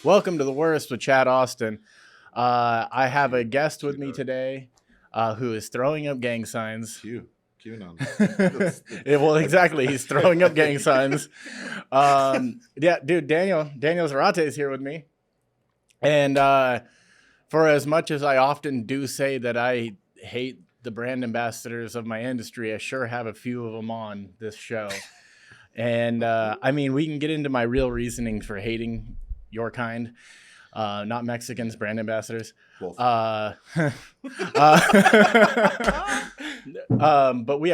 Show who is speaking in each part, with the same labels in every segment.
Speaker 1: Welcome to The Worst with Chad Austin. I have a guest with me today who is throwing up gang signs. Well, exactly. He's throwing up gang signs. Yeah, dude, Daniel Zarate is here with me. And for as much as I often do say that I hate the brand ambassadors of my industry, I sure have a few of them on this show. And I mean, we can get into my real reasoning for hating your kind, not Mexicans, brand ambassadors. But yeah,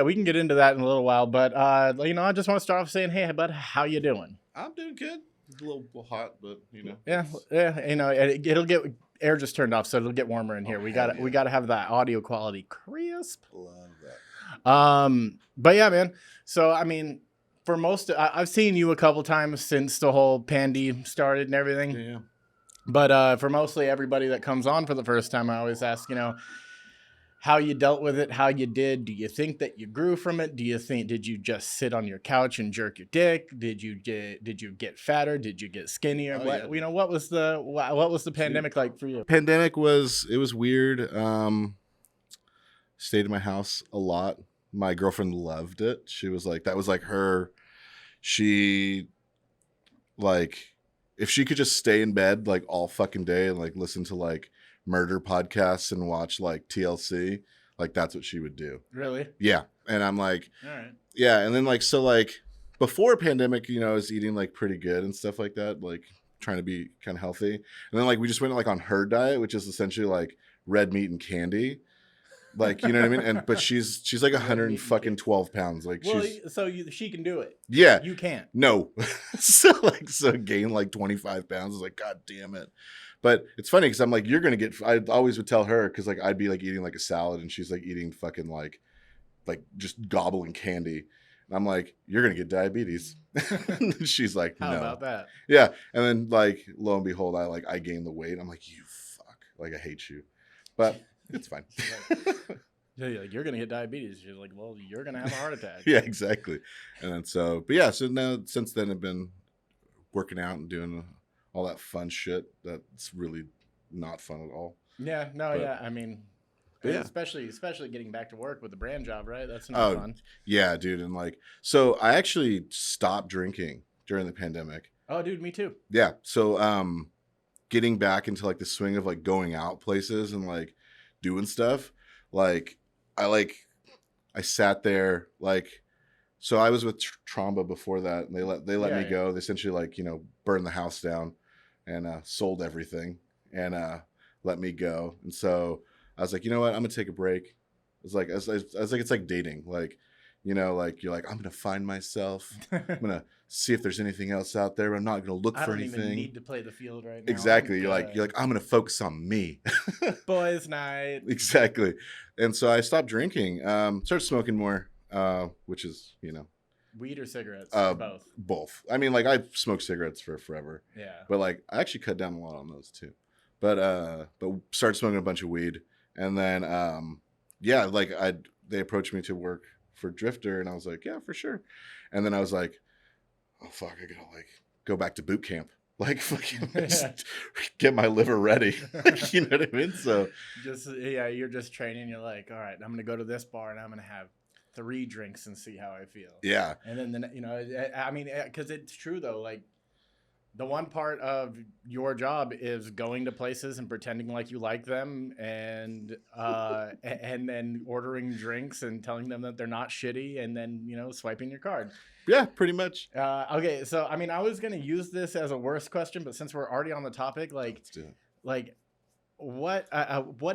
Speaker 1: we can get into that in a little while. But I just want to start off saying, hey, bud, how you doing?
Speaker 2: I'm doing good. It's a little hot, but
Speaker 1: Yeah. It'll get air just turned off, so it'll get warmer in here. We gotta have that audio quality crisp.
Speaker 2: Love that.
Speaker 1: But yeah, man. So I mean, for most, I've seen you a couple times since the whole pandy started and everything.
Speaker 2: Yeah.
Speaker 1: But for mostly everybody that comes on for the first time, I always ask, how you dealt with it, how you did. Do you think that you grew from it? Did you just sit on your couch and jerk your dick? Did you get fatter? Did you get skinnier? What was the pandemic like for you?
Speaker 2: Pandemic was weird. Stayed in my house a lot. My girlfriend loved it. She was like, that was like her. She like, if she could just stay in bed like all fucking day and like listen to like murder podcasts and watch like TLC, like that's what she would do.
Speaker 1: Really?
Speaker 2: Yeah. And I'm like,
Speaker 1: all right.
Speaker 2: Yeah. And then like, so like before pandemic, I was eating like pretty good and stuff like that, like trying to be kind of healthy. And then like we just went like on her diet, which is essentially like red meat and candy. Like, you know what I mean? And but she's like 112 pounds. Like,
Speaker 1: well, she can do it.
Speaker 2: Yeah,
Speaker 1: you can't.
Speaker 2: No. so gain like 25 pounds. I was like, God damn it. But it's funny because I'm like, you're gonna get. I always would tell her because like I'd be like eating like a salad and she's like eating fucking like just gobbling candy. And I'm like, you're gonna get diabetes. She's like, no.
Speaker 1: How about that?
Speaker 2: Yeah. And then like lo and behold, I gained the weight. I'm like, you fuck. Like I hate you. But it's fine.
Speaker 1: You're gonna get diabetes. She's like, well, you're gonna have a heart attack.
Speaker 2: Yeah, exactly. And then so now since then I've been working out and doing all that fun shit that's really not fun at all.
Speaker 1: Yeah, no, yeah. I mean, yeah. Especially getting back to work with the brand job, right? That's not fun.
Speaker 2: Yeah, dude. And like, so I actually stopped drinking during the pandemic.
Speaker 1: Oh, dude, me too.
Speaker 2: Yeah. So getting back into like the swing of like going out places and like doing stuff, like I sat there like, so I was with Tromba before that, and they let me go. They essentially like burned the house down and sold everything and let me go. And so I was like, you know what, I'm gonna take a break. It's like I was like, it's like dating, like like you're like, I'm gonna find myself. I'm gonna see if there's anything else out there. I'm not gonna look for anything. I don't even
Speaker 1: need to play the field right now.
Speaker 2: Exactly. You're like, I'm gonna focus on me.
Speaker 1: Boys' night.
Speaker 2: Exactly. And so I stopped drinking. Started smoking more, which is
Speaker 1: weed or cigarettes? Both.
Speaker 2: Both. I mean, like I've smoked cigarettes for forever.
Speaker 1: Yeah.
Speaker 2: But like I actually cut down a lot on those too. But started smoking a bunch of weed, and then they approached me to work for Drifter, and I was like, yeah, for sure. And then I was like, oh fuck, I gotta like go back to boot camp, like fucking get my liver ready. You know what I mean? So
Speaker 1: you're just training. You're like, all right, I'm gonna go to this bar and I'm gonna have 3 drinks and see how I feel.
Speaker 2: Yeah.
Speaker 1: And then I mean, because it's true though, like the one part of your job is going to places and pretending like you like them and then ordering drinks and telling them that they're not shitty and then, swiping your card.
Speaker 2: Yeah, pretty much.
Speaker 1: Okay. So, I mean, I was going to use this as a worst question, but since we're already on the topic, like,
Speaker 2: let's do it.
Speaker 1: Like what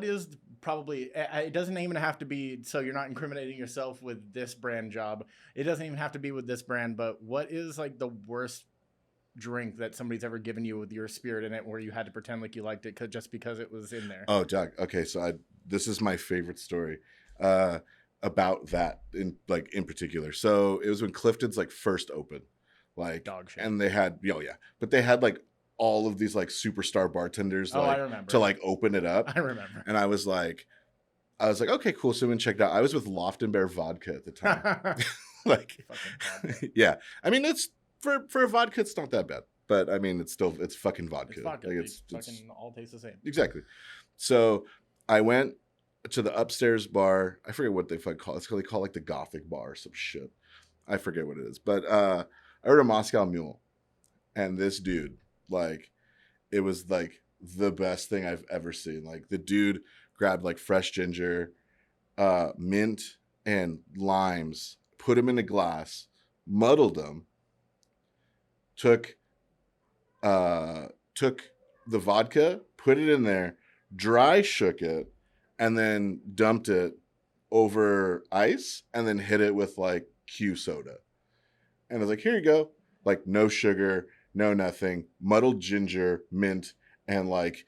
Speaker 1: is probably, it doesn't even have to be, so you're not incriminating yourself with this brand job. It doesn't even have to be with this brand, but what is like the worst drink that somebody's ever given you with your spirit in it where you had to pretend like you liked it just because it was in there?
Speaker 2: Oh, Doug. Okay, so this is my favorite story about that in particular. So it was when Clifton's like first opened, like
Speaker 1: dog shit.
Speaker 2: And they had but they had like all of these like superstar bartenders
Speaker 1: I remember.
Speaker 2: to like open it up.
Speaker 1: I remember.
Speaker 2: And I was like, okay, cool. So we checked out. I was with Loft and Bear Vodka at the time. Like, yeah. I mean, it's for a vodka, it's not that bad. but I mean, it's fucking vodka.
Speaker 1: It's vodka.
Speaker 2: Like
Speaker 1: It's fucking all taste the same.
Speaker 2: Exactly. So I went to the upstairs bar. I forget what they fucking call it. It's what they call like the Gothic bar or some shit. I forget what it is. But I ordered a Moscow Mule. And this dude, like, it was like the best thing I've ever seen. Like, the dude grabbed like fresh ginger, mint, and limes, put them in a glass, muddled them, took the vodka, put it in there, dry shook it, and then dumped it over ice, and then hit it with like Q soda. And I was like, here you go. Like, no sugar, no nothing, muddled ginger, mint, and like,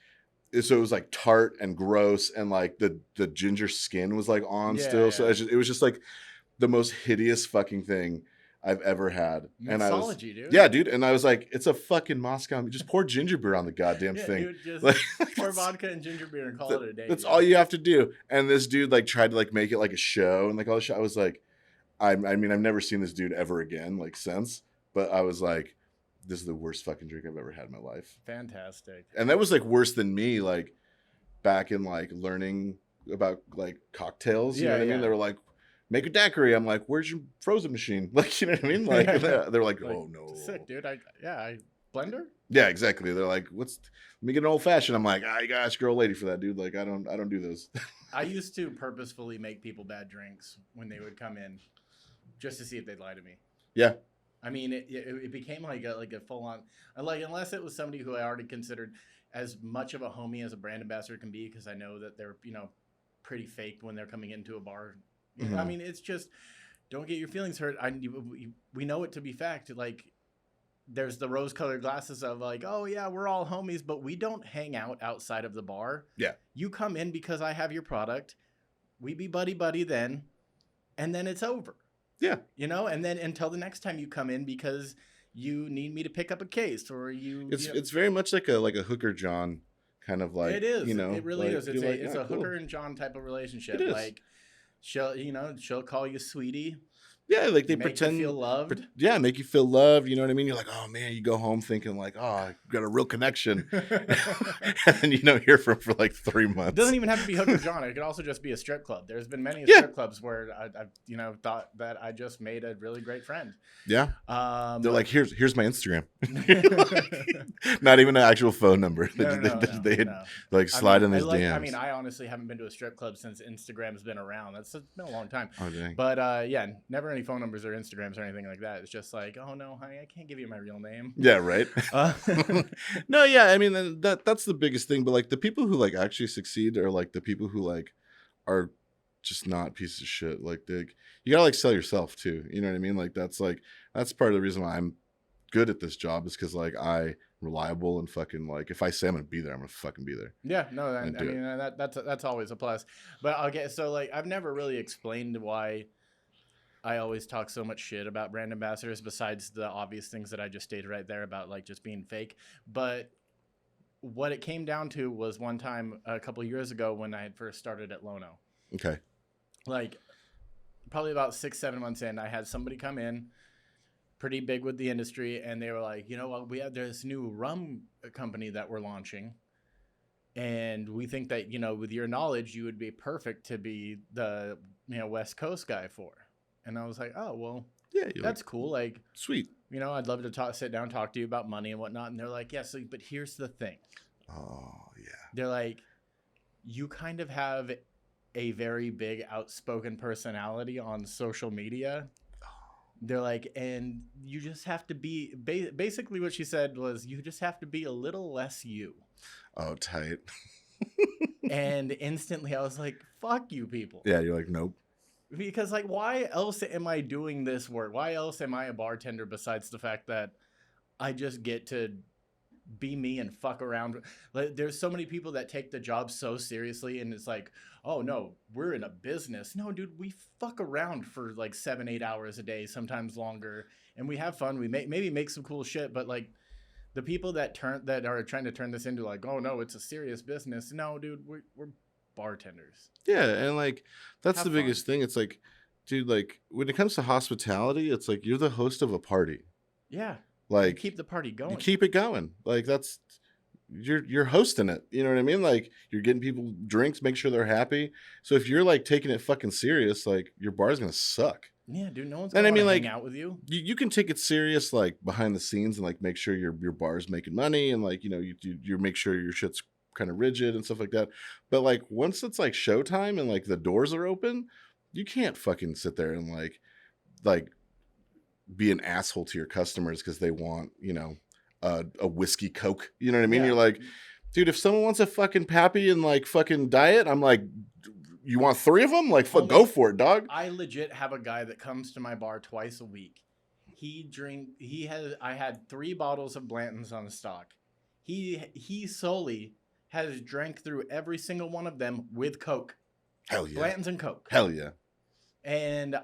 Speaker 2: so it was like tart and gross, and like the ginger skin was like on still. Yeah. So it was just like the most hideous fucking thing I've ever had. And I was,
Speaker 1: dude.
Speaker 2: Yeah, dude. And I was like, it's a fucking Moscow. Just pour ginger beer on the goddamn thing.
Speaker 1: Dude, just
Speaker 2: like,
Speaker 1: pour vodka and ginger beer and call it a day.
Speaker 2: That's all you have to do. And this dude like tried to like make it like a show and like all this shit. I was like, I mean, I've never seen this dude ever again, like since. But I was like, this is the worst fucking drink I've ever had in my life.
Speaker 1: Fantastic.
Speaker 2: And that was like worse than me, like back in like learning about like cocktails. You know what I mean? They were like, make a daiquiri. I'm like, where's your frozen machine? Like, you know what I mean? Like, they're like, oh no.
Speaker 1: Sick, dude. I blender?
Speaker 2: Yeah, exactly. They're like, let me get an old fashioned. I'm like, I gotta ask your old lady for that, dude. Like, I don't do those.
Speaker 1: I used to purposefully make people bad drinks when they would come in just to see if they'd lie to me.
Speaker 2: Yeah.
Speaker 1: I mean, it became like a full on, like, unless it was somebody who I already considered as much of a homie as a brand ambassador can be, because I know that they're, pretty fake when they're coming into a bar. Mm-hmm. I mean, it's just, don't get your feelings hurt. We know it to be fact. Like, there's the rose colored glasses of like, oh yeah, we're all homies, but we don't hang out outside of the bar.
Speaker 2: Yeah.
Speaker 1: You come in because I have your product. We be buddy then, and then it's over.
Speaker 2: Yeah.
Speaker 1: And then until the next time you come in because you need me to pick up a case or
Speaker 2: It's very much like a hooker John kind of like.
Speaker 1: It is. It really
Speaker 2: like,
Speaker 1: is. It's a hooker and John type of relationship.
Speaker 2: It is.
Speaker 1: Like she'll call you sweetie.
Speaker 2: Yeah, like they
Speaker 1: make
Speaker 2: pretend
Speaker 1: you feel loved.
Speaker 2: Make you feel loved. You know what I mean? You're like, oh man, you go home thinking like, oh, I got a real connection, and then you don't hear from him for like 3 months.
Speaker 1: It doesn't even have to be hooker John. It could also just be a strip club. There's been many strip clubs where I've thought that I just made a really great friend.
Speaker 2: Yeah. They're like, here's my Instagram. Not even an actual phone number. They like slide in his DMs.
Speaker 1: I mean, I honestly haven't been to a strip club since Instagram's been around. That's been a long time.
Speaker 2: Oh dang.
Speaker 1: But never any phone numbers or Instagrams or anything like that. It's just like, oh no, honey, I can't give you my real name.
Speaker 2: Yeah, right. No, yeah, I mean that's the biggest thing. But like the people who like actually succeed are like the people who like are just not pieces of shit. Like you gotta like sell yourself too. You know what I mean? Like that's part of the reason why I'm good at this job is because like I'm reliable and fucking like if I say I'm gonna be there, I'm gonna fucking be there.
Speaker 1: Yeah, no, I mean that's always a plus. But so like I've never really explained why I always talk so much shit about brand ambassadors besides the obvious things that I just stated right there about like just being fake. But what it came down to was one time a couple of years ago when I had first started at Lono.
Speaker 2: Okay.
Speaker 1: Like probably about 6-7 months in, I had somebody come in pretty big with the industry and they were like, we have this new rum company that we're launching. And we think that, with your knowledge, you would be perfect to be the, West Coast guy for. And I was like, oh, well, yeah, that's like, cool. Like,
Speaker 2: sweet.
Speaker 1: I'd love to sit down and talk to you about money and whatnot. And they're like, yeah, but here's the thing.
Speaker 2: Oh, yeah.
Speaker 1: They're like, you kind of have a very big outspoken personality on social media. They're like, and you just have to be, basically what she said was, you just have to be a little less you.
Speaker 2: Oh, tight.
Speaker 1: And instantly I was like, fuck you people.
Speaker 2: Yeah, you're like, nope.
Speaker 1: Because, like, why else am I doing this work? Why else am I a bartender besides the fact that I just get to be me and fuck around? Like, there's so many people that take the job so seriously, and it's like, oh, no, we're in a business. No, dude, we fuck around for, like, 7-8 hours a day, sometimes longer, and we have fun. We maybe make some cool shit, but, like, the people that are trying to turn this into, like, oh, no, it's a serious business. No, dude, we're bartenders.
Speaker 2: Yeah, and like that's the biggest thing. It's like, dude, like when it comes to hospitality, it's like you're the host of a party.
Speaker 1: Yeah.
Speaker 2: Like
Speaker 1: keep the party going.
Speaker 2: You keep it going. Like you're hosting it. You know what I mean? Like you're getting people drinks, make sure they're happy. So if you're like taking it fucking serious, like your bar's gonna suck.
Speaker 1: Yeah, dude, no one's gonna want to hang out with you.
Speaker 2: You can take it serious, like behind the scenes, and like make sure your bar's making money, and like you make sure your shit's kind of rigid and stuff like that. But like once it's like showtime and like the doors are open, you can't fucking sit there and like be an asshole to your customers because they want a whiskey Coke. You know what I mean? Yeah. You're like, dude, if someone wants a fucking Pappy and like fucking diet, I'm like, you want 3 of them? Like, go for it, dog.
Speaker 1: I legit have a guy that comes to my bar twice a week. I had 3 bottles of Blanton's on stock. He solely has drank through every single one of them with Coke.
Speaker 2: Hell yeah.
Speaker 1: Blanton's and Coke.
Speaker 2: Hell yeah.
Speaker 1: And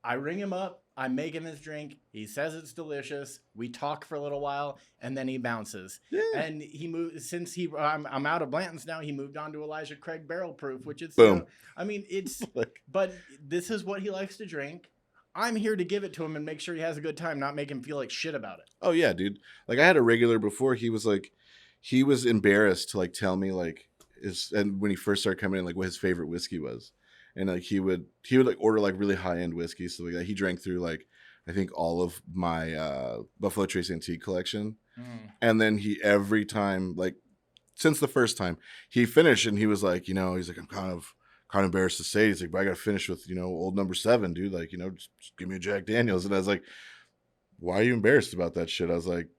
Speaker 1: I ring him up. I make him his drink. He says it's delicious. We talk for a little while, and then he bounces. Yeah. And he moved since I'm out of Blanton's now. He moved on to Elijah Craig Barrel Proof, which is
Speaker 2: boom.
Speaker 1: It's but this is what he likes to drink. I'm here to give it to him and make sure he has a good time, not make him feel like shit about it.
Speaker 2: Oh yeah, dude. Like I had a regular before. He was embarrassed to like tell me like and when he first started coming in, like what his favorite whiskey was. And like he would like order like really high end whiskey. So like he drank through like I think all of my Buffalo Trace Antique collection. And then he every time like since the first time he finished and he was like, he's like, I'm kind of embarrassed to say. He's like, but I gotta finish with, old number 7, dude. Like, just give me a Jack Daniels. And I was like, why are you embarrassed about that shit? I was like,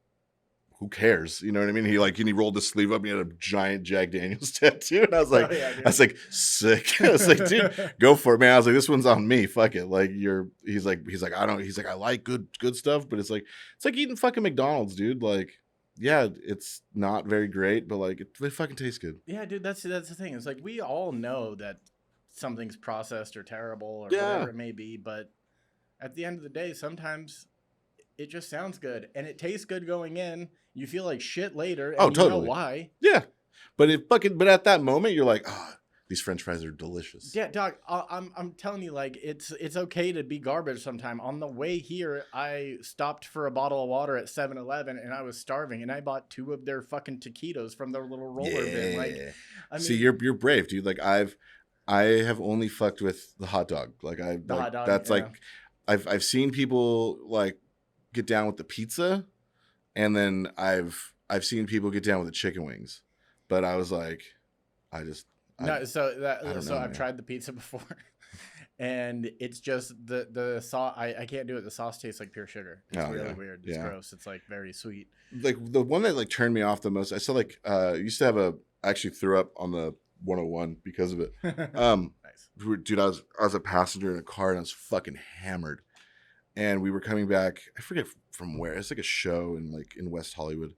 Speaker 2: who cares? You know what I mean? He rolled his sleeve up and he had a giant Jack Daniels tattoo. And I was like, sick. I was like, dude, go for it, man. I was like, this one's on me. Fuck it. Like he's like, I like good stuff, but it's like eating fucking McDonald's, dude. Like, yeah, it's not very great, but like it fucking tastes good.
Speaker 1: Yeah, dude, that's the thing. It's like we all know that something's processed or terrible or whatever it may be, but at the end of the day, sometimes it just sounds good and it tastes good going in. You feel like shit later. And
Speaker 2: totally.
Speaker 1: You know why?
Speaker 2: Yeah, but at that moment you're like, these French fries are delicious.
Speaker 1: Yeah, dog. I'm telling you, like it's okay to be garbage sometime. On the way here, I stopped for a bottle of water at 7-Eleven and I was starving, and I bought 2 of their fucking taquitos from their little roller bin. Like, I mean,
Speaker 2: see, you're brave, dude. Like I have only fucked with the hot dog. Like hot dog. That's like I've seen people like get down with the pizza, and then I've seen people get down with the chicken wings, but I was like, I've tried the pizza before, and it's just the sauce. I can't do it. The sauce tastes like pure sugar. It's really weird. It's gross. It's like very sweet. Like the one that like turned me off the most. I saw like used to have I actually threw up on the 101 because of it.
Speaker 1: Nice.
Speaker 2: Dude, I was a passenger in a car and I was fucking hammered. And we were coming back, I forget from where. It's like a show in West Hollywood.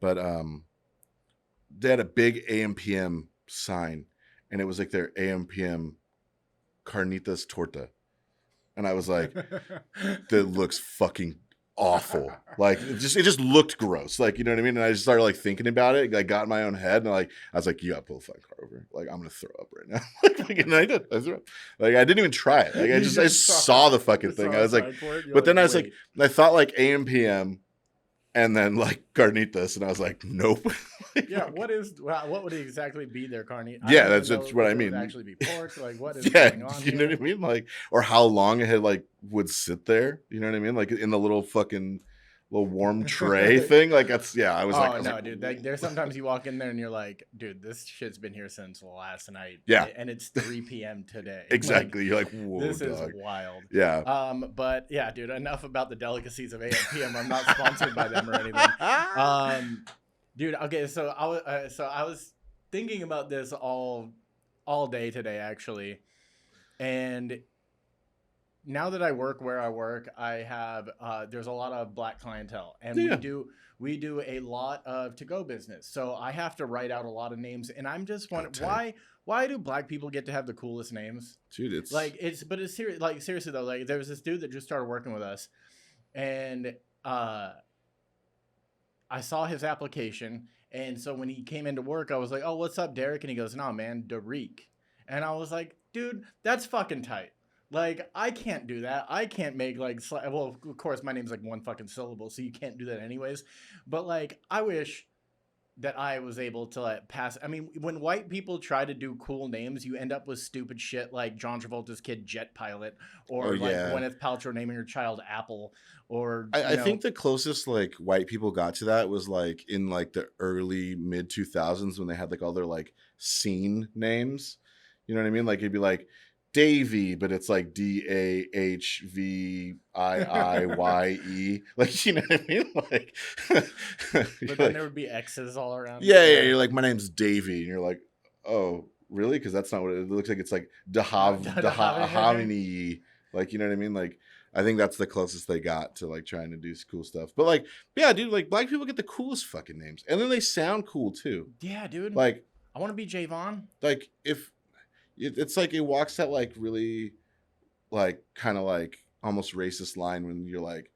Speaker 2: But they had a big AM/PM sign, and it was like their AM/PM carnitas torta. And I was like, that looks fucking awful. Like it just looked gross. Like, you know what I mean? And I just started like thinking about it. I got in my own head, and like I was like, you gotta pull the fucking car over. Like I'm gonna throw up right now. And I did. I threw up. Like I didn't even try it. Like I just saw the fucking thing. I was like, but then I was like, I thought like AM/PM and then like carnitas, and I was like, nope.
Speaker 1: Yeah, what would exactly be their carnita?
Speaker 2: Yeah, that's what I mean.
Speaker 1: Would actually be pork? Like what is going on
Speaker 2: you know what I mean? Like, or how long it had like would sit there? You know what I mean? Like in the little fucking little warm tray thing. Like that's I was like,
Speaker 1: no, dude. Like, there's sometimes you walk in there and you're like, dude, this shit's been here since last night.
Speaker 2: Yeah,
Speaker 1: and it's 3 p.m. today.
Speaker 2: Exactly.
Speaker 1: Like,
Speaker 2: you're like, whoa,
Speaker 1: this
Speaker 2: dog.
Speaker 1: is wild.
Speaker 2: Yeah.
Speaker 1: But yeah, dude. Enough about the delicacies of AM/PM. I'm not sponsored by them or anything. Dude, okay, so I was thinking about this all day today, actually, and now that I work where I work, I have there's a lot of black clientele, and we do a lot of to-go business. So I have to write out a lot of names, and I'm just wondering why do black people get to have the coolest names?
Speaker 2: Dude, it's
Speaker 1: serious. Like seriously though, like there was this dude that just started working with us, and I saw his application, and so when he came into work, I was like, "Oh, what's up, Derek?" And he goes, "No, man, Derek." And I was like, "Dude, that's fucking tight." Like, I can't do that. I can't make like, well, of course, my name's like one fucking syllable, so you can't do that anyways. But like, I wish that I was able to like pass. I mean, when white people try to do cool names, you end up with stupid shit like John Travolta's kid Jet Pilot,
Speaker 2: Oh
Speaker 1: or like
Speaker 2: yeah.
Speaker 1: Gwyneth Paltrow naming her child Apple, or
Speaker 2: I think the closest like white people got to that was like in like the early mid 2000s when they had like all their like scene names. You know what I mean? Like it'd be like Davy, but it's like Dahviiye. Like, you know what I mean? Like,
Speaker 1: but then
Speaker 2: like,
Speaker 1: there would be X's all around.
Speaker 2: yeah. You're like, my name's Davy, and you're like, oh, really? Because that's not what it looks like. It's like Dahavini. Like, you know what I mean? Like, I think that's the closest they got to like trying to do cool stuff. But like, yeah, dude, like black people get the coolest fucking names, and then they sound cool too.
Speaker 1: Yeah, dude.
Speaker 2: Like,
Speaker 1: I want to be Javon.
Speaker 2: like if it's like it walks that like really like kind of like almost racist line when you're like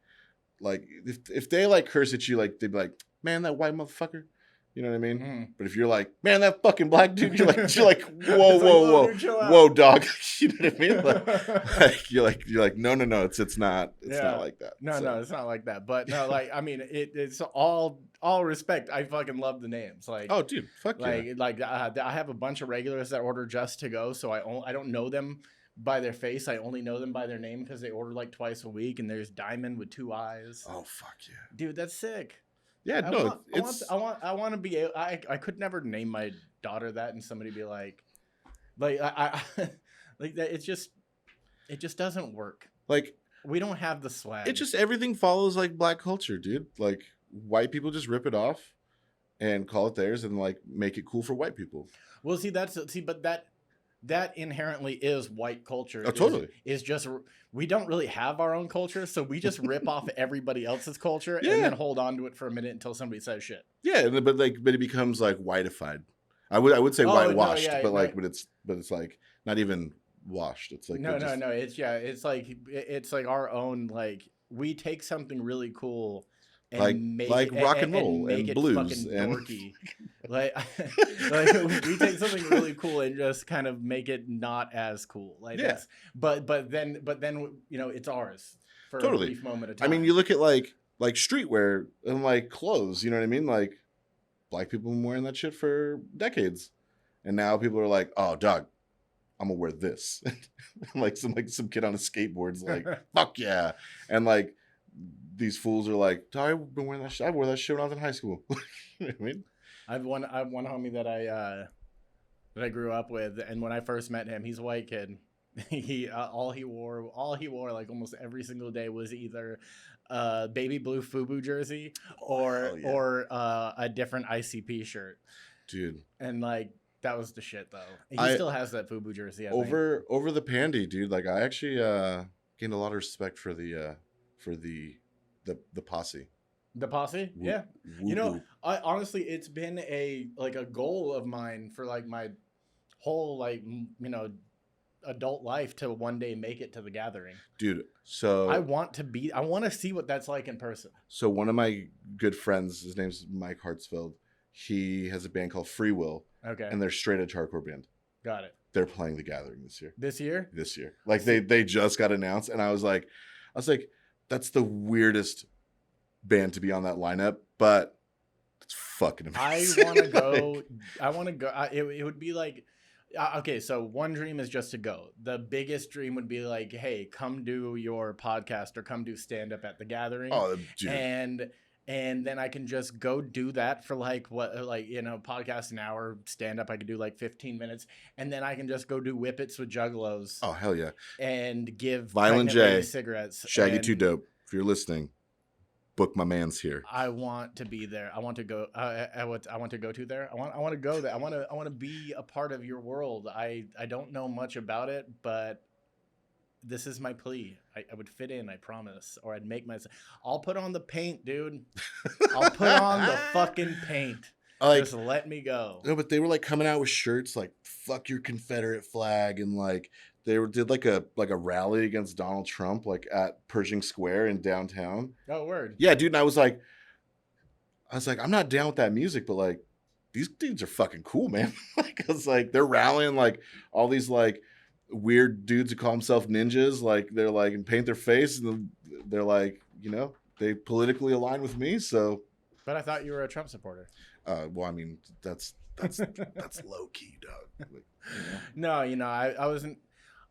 Speaker 2: if they like curse at you, like they'd be like, man, that white motherfucker. You know what I mean?
Speaker 1: Mm.
Speaker 2: But if you're like, man, that fucking black dude, you're like, whoa,
Speaker 1: Dude,
Speaker 2: whoa, dog. You know what I mean? Like you're like, no, it's not like that.
Speaker 1: No, it's not like that. But no, like, I mean, it's all respect. I fucking love the names. Like,
Speaker 2: oh, dude, fuck yeah.
Speaker 1: Like I have a bunch of regulars that order just to go, so I don't know them by their face. I only know them by their name because they order like twice a week. And there's Diamond with 2 eyes.
Speaker 2: Oh fuck yeah,
Speaker 1: dude, that's sick.
Speaker 2: Yeah,
Speaker 1: I want to be. I could never name my daughter that, and somebody be like I like that. It just doesn't work.
Speaker 2: Like,
Speaker 1: we don't have the swag.
Speaker 2: It just everything follows like black culture, dude. Like white people just rip it off and call it theirs and like make it cool for white people.
Speaker 1: Well, but that inherently is white culture.
Speaker 2: Oh, totally.
Speaker 1: Is just we don't really have our own culture, so we just rip off everybody else's culture and then hold on to it for a minute until somebody says shit.
Speaker 2: Yeah, but it becomes like whiteified. I would say whitewashed, but it's like not even washed. It's like
Speaker 1: no. It's like our own, like, we take something really cool and
Speaker 2: make rock and roll and
Speaker 1: it
Speaker 2: blues
Speaker 1: fucking
Speaker 2: and
Speaker 1: dorky. like we take something really cool and just kind of make it not as cool. Like, yeah. But then you know, it's ours for a brief moment of time.
Speaker 2: I mean, you look at like streetwear and like clothes. You know what I mean? Like black people have been wearing that shit for decades, and now people are like, "Oh, dog, I'm gonna wear this." like some kid on a skateboard's like, "Fuck yeah!" And like these fools are like, "I've been wearing that shit. I wore that shit when I was in high school." You know what I mean?
Speaker 1: I have one homie that I grew up with, and when I first met him, he's a white kid. He all he wore like almost every single day was either a baby blue FUBU jersey or a different ICP shirt.
Speaker 2: Dude.
Speaker 1: And like that was the shit though. He still has that FUBU jersey.
Speaker 2: Over the pandy, dude. Like I actually gained a lot of respect for the posse. The posse?
Speaker 1: Yeah. You know, I honestly, it's been a goal of mine for like my whole, like, you know, adult life to one day make it to the gathering.
Speaker 2: Dude, so
Speaker 1: I want to see what that's like in person.
Speaker 2: So one of my good friends, his name's Mike Hartsfield, he has a band called Free Will.
Speaker 1: Okay.
Speaker 2: And they're straight edge hardcore band.
Speaker 1: Got it.
Speaker 2: They're playing the gathering this year.
Speaker 1: This year?
Speaker 2: This year. Like they just got announced, and I was like, that's the weirdest band to be on that lineup, but it's fucking amazing.
Speaker 1: I want to go. It would be like, okay, so one dream is just to go. The biggest dream would be like, hey, come do your podcast or come do stand up at the gathering.
Speaker 2: Oh, dude.
Speaker 1: And then I can just go do that for podcast an hour, stand up. I could do like 15 minutes, and then I can just go do whippets with juggalos.
Speaker 2: Oh, hell yeah.
Speaker 1: And give
Speaker 2: Violent J
Speaker 1: cigarettes.
Speaker 2: Shaggy Too Dope. If you're listening, book my man's here.
Speaker 1: I want to be there. I want to go. I want to go to there. I want to go there. I want to be a part of your world. I don't know much about it, but this is my plea. I would fit in, I promise. Or I'd make myself. I'll put on the paint, dude. I'll put on the fucking paint. Just let me go.
Speaker 2: No, but they were like coming out with shirts like "fuck your Confederate flag" and like they did like a rally against Donald Trump like at Pershing Square in downtown.
Speaker 1: Oh, word.
Speaker 2: Yeah, dude. And I was like, I'm not down with that music, but like these dudes are fucking cool, man. Like, I was like, they're rallying like all these like weird dudes who call themselves ninjas, like they're like and paint their face, and they're like, they politically align with me. So,
Speaker 1: but I thought you were a Trump supporter.
Speaker 2: Well, I mean, that's low key, dog. Like,
Speaker 1: No, I wasn't.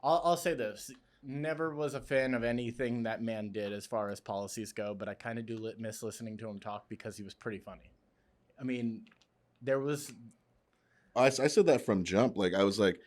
Speaker 1: I'll say this: never was a fan of anything that man did as far as policies go. But I kind of do miss listening to him talk because he was pretty funny. I mean, there was.
Speaker 2: I said that from jump. Like I was like,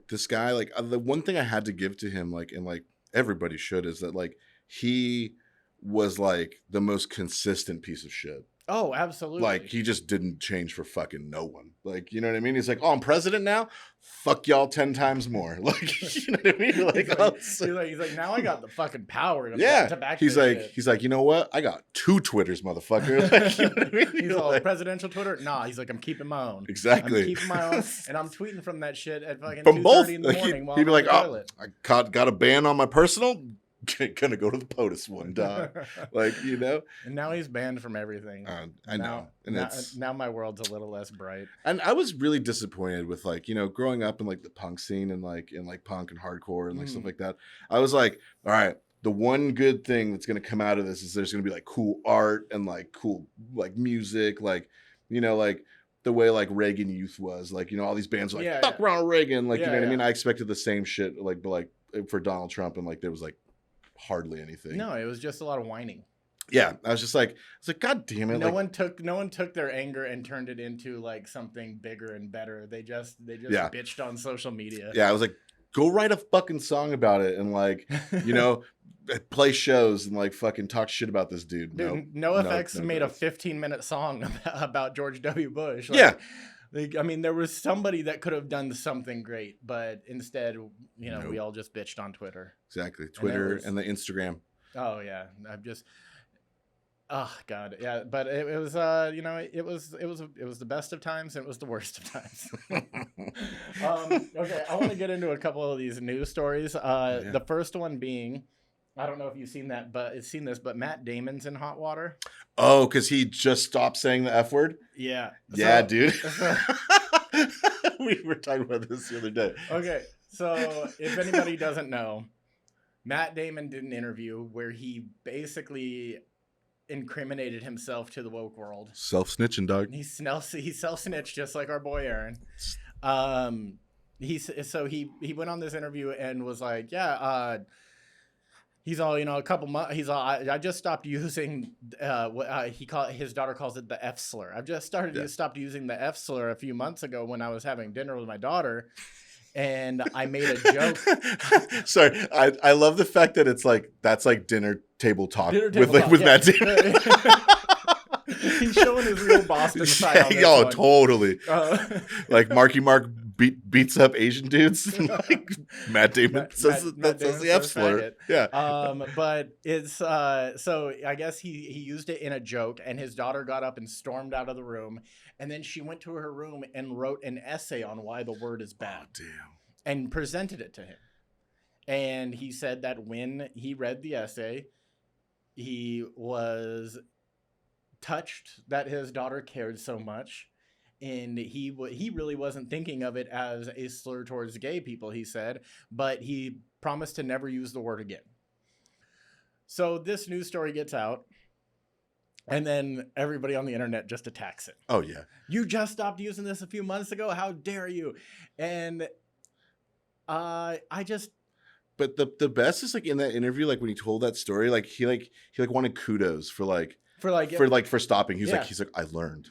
Speaker 2: this guy. Like the one thing I had to give to him, like, and like everybody should, is that like he was like the most consistent piece of shit.
Speaker 1: Oh, absolutely.
Speaker 2: Like he just didn't change for fucking no one. Like, you know what I mean? He's like, oh, I'm president now. Fuck y'all 10 times more. Like, you know what I mean? Like,
Speaker 1: he's like, now I got the fucking power to back
Speaker 2: he's
Speaker 1: this
Speaker 2: like,
Speaker 1: shit.
Speaker 2: He's like, you know what? I got 2 Twitters, motherfucker. Like, you know what I mean?
Speaker 1: He's all presidential Twitter. Nah, he's like, I'm keeping my own.
Speaker 2: Exactly.
Speaker 1: I'm keeping my own, and I'm tweeting from that shit at fucking
Speaker 2: from
Speaker 1: 2:30
Speaker 2: both.
Speaker 1: in the morning while
Speaker 2: he'd
Speaker 1: I'm
Speaker 2: be like,
Speaker 1: on the toilet.
Speaker 2: I got a ban on my personal. Gonna go to the POTUS one, dog. Like,
Speaker 1: And now he's banned from everything.
Speaker 2: I know. And
Speaker 1: now my world's a little less bright.
Speaker 2: And I was really disappointed with like, growing up in like the punk scene and like punk and hardcore and like stuff like that. I was like, all right, the one good thing that's gonna come out of this is there's gonna be like cool art and like cool like music, like like the way like Reagan Youth was, like, all these bands were like fuck Ronald Reagan, like, you know what I mean? I expected the same shit like, but like for Donald Trump, and like there was like hardly anything.
Speaker 1: No, it was just a lot of whining.
Speaker 2: Yeah, I was like, God damn it!
Speaker 1: No one took their anger and turned it into like something bigger and better. They just bitched on social media.
Speaker 2: Yeah, I was like, go write a fucking song about it and like, play shows and like fucking talk shit about this dude.
Speaker 1: Dude, NoFX made a 15-minute song about George W. Bush. Like,
Speaker 2: yeah.
Speaker 1: I mean, there was somebody that could have done something great, but instead, we all just bitched on Twitter.
Speaker 2: Exactly, Twitter and the Instagram.
Speaker 1: Oh yeah, oh god, yeah. But it was, it was the best of times and it was the worst of times. Okay, I want to get into a couple of these news stories. The first one being, I don't know if you've seen this, but Matt Damon's in hot water.
Speaker 2: Oh, because he just stopped saying the F word?
Speaker 1: Yeah.
Speaker 2: Yeah, dude. We were talking about this the other day.
Speaker 1: Okay, so if anybody doesn't know, Matt Damon did an interview where he basically incriminated himself to the woke world.
Speaker 2: Self-snitching, dog.
Speaker 1: He self-snitched just like our boy Aaron. He went on this interview and was like, he's all, a couple months. He's all, I just stopped using what his daughter calls it the F slur. I've just stopped using the F slur a few months ago when I was having dinner with my daughter, and I made a joke.
Speaker 2: Sorry, I love the fact that it's like that's like dinner table talk with Matt Damon.
Speaker 1: He's showing his real Boston side.
Speaker 2: Yeah, totally. Like Marky Mark beats up Asian dudes. Like Matt Damon says the F slur. Yeah.
Speaker 1: But it's so I guess he used it in a joke, and his daughter got up and stormed out of the room, and then she went to her room and wrote an essay on why the word is bad.
Speaker 2: Oh, damn.
Speaker 1: And presented it to him. And he said that when he read the essay, he was touched that his daughter cared so much, and he really wasn't thinking of it as a slur towards gay people, he said, but he promised to never use the word again. So this news story gets out, and then everybody on the internet just attacks it.
Speaker 2: Oh yeah,
Speaker 1: you just stopped using this a few months ago, how dare you? And
Speaker 2: but the best is like in that interview, like when he told that story, like he wanted kudos for stopping. He's like I learned.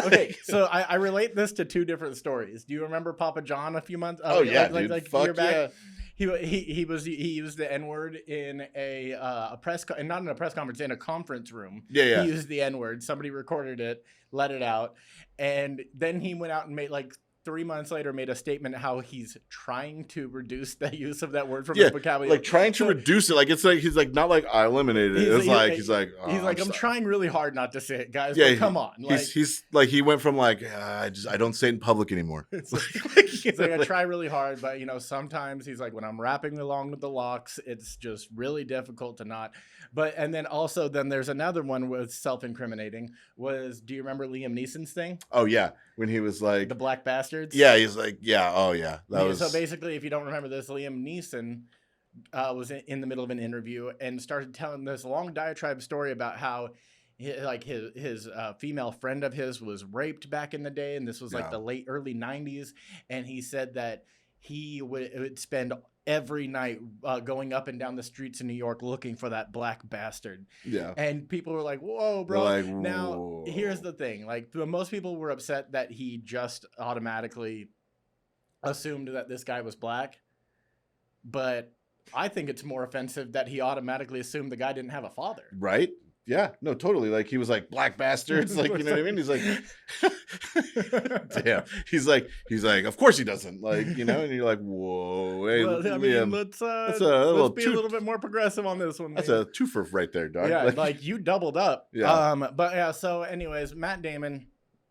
Speaker 1: Okay, so I relate this to 2 different stories. Do you remember Papa John a few months?
Speaker 2: Oh yeah,
Speaker 1: like
Speaker 2: dude.
Speaker 1: Fuck yeah. He used the N-word in a press not in a press conference, in a conference room.
Speaker 2: Yeah.
Speaker 1: He used the N-word. Somebody recorded it, let it out, and then he went out and made 3 months later made a statement how he's trying to reduce the use of that word from his vocabulary.
Speaker 2: Like trying to reduce it. Like it's like he's like not like I eliminated it. He's like
Speaker 1: I'm trying really hard not to say it, guys. Yeah, but come on.
Speaker 2: He's like he went from like I don't say it in public anymore.
Speaker 1: He's like I try really hard, but sometimes he's like when I'm rapping along with the locks, it's just really difficult to not. But and then also there's another one with self-incriminating. Do you remember Liam Neeson's thing?
Speaker 2: Oh yeah, when he was like
Speaker 1: the black bastard. bastards.
Speaker 2: Yeah, he's like, yeah, oh yeah, that was.
Speaker 1: So basically, if you don't remember this, Liam Neeson was in the middle of an interview and started telling this long diatribe story about how his female friend of his was raped back in the day, and this was like the early 90s, and he said that he would spend every night going up and down the streets in New York looking for that black bastard.
Speaker 2: Yeah.
Speaker 1: And people were like, whoa, bro.
Speaker 2: Like,
Speaker 1: now,
Speaker 2: whoa.
Speaker 1: here's the thing. Like, most people were upset that he just automatically assumed that this guy was black. But I think it's more offensive that he automatically assumed the guy didn't have a father.
Speaker 2: Right? Yeah, no, totally. Like, he was like, black bastards. Like, you know what I mean? He's like, damn. He's like, of course he doesn't. Like, you know, and you're like, whoa. Hey,
Speaker 1: well, I mean, let's be a little bit more progressive on this one.
Speaker 2: That's a twofer right there, dog.
Speaker 1: Yeah, like you doubled up.
Speaker 2: Yeah.
Speaker 1: But yeah, so anyways, Matt Damon,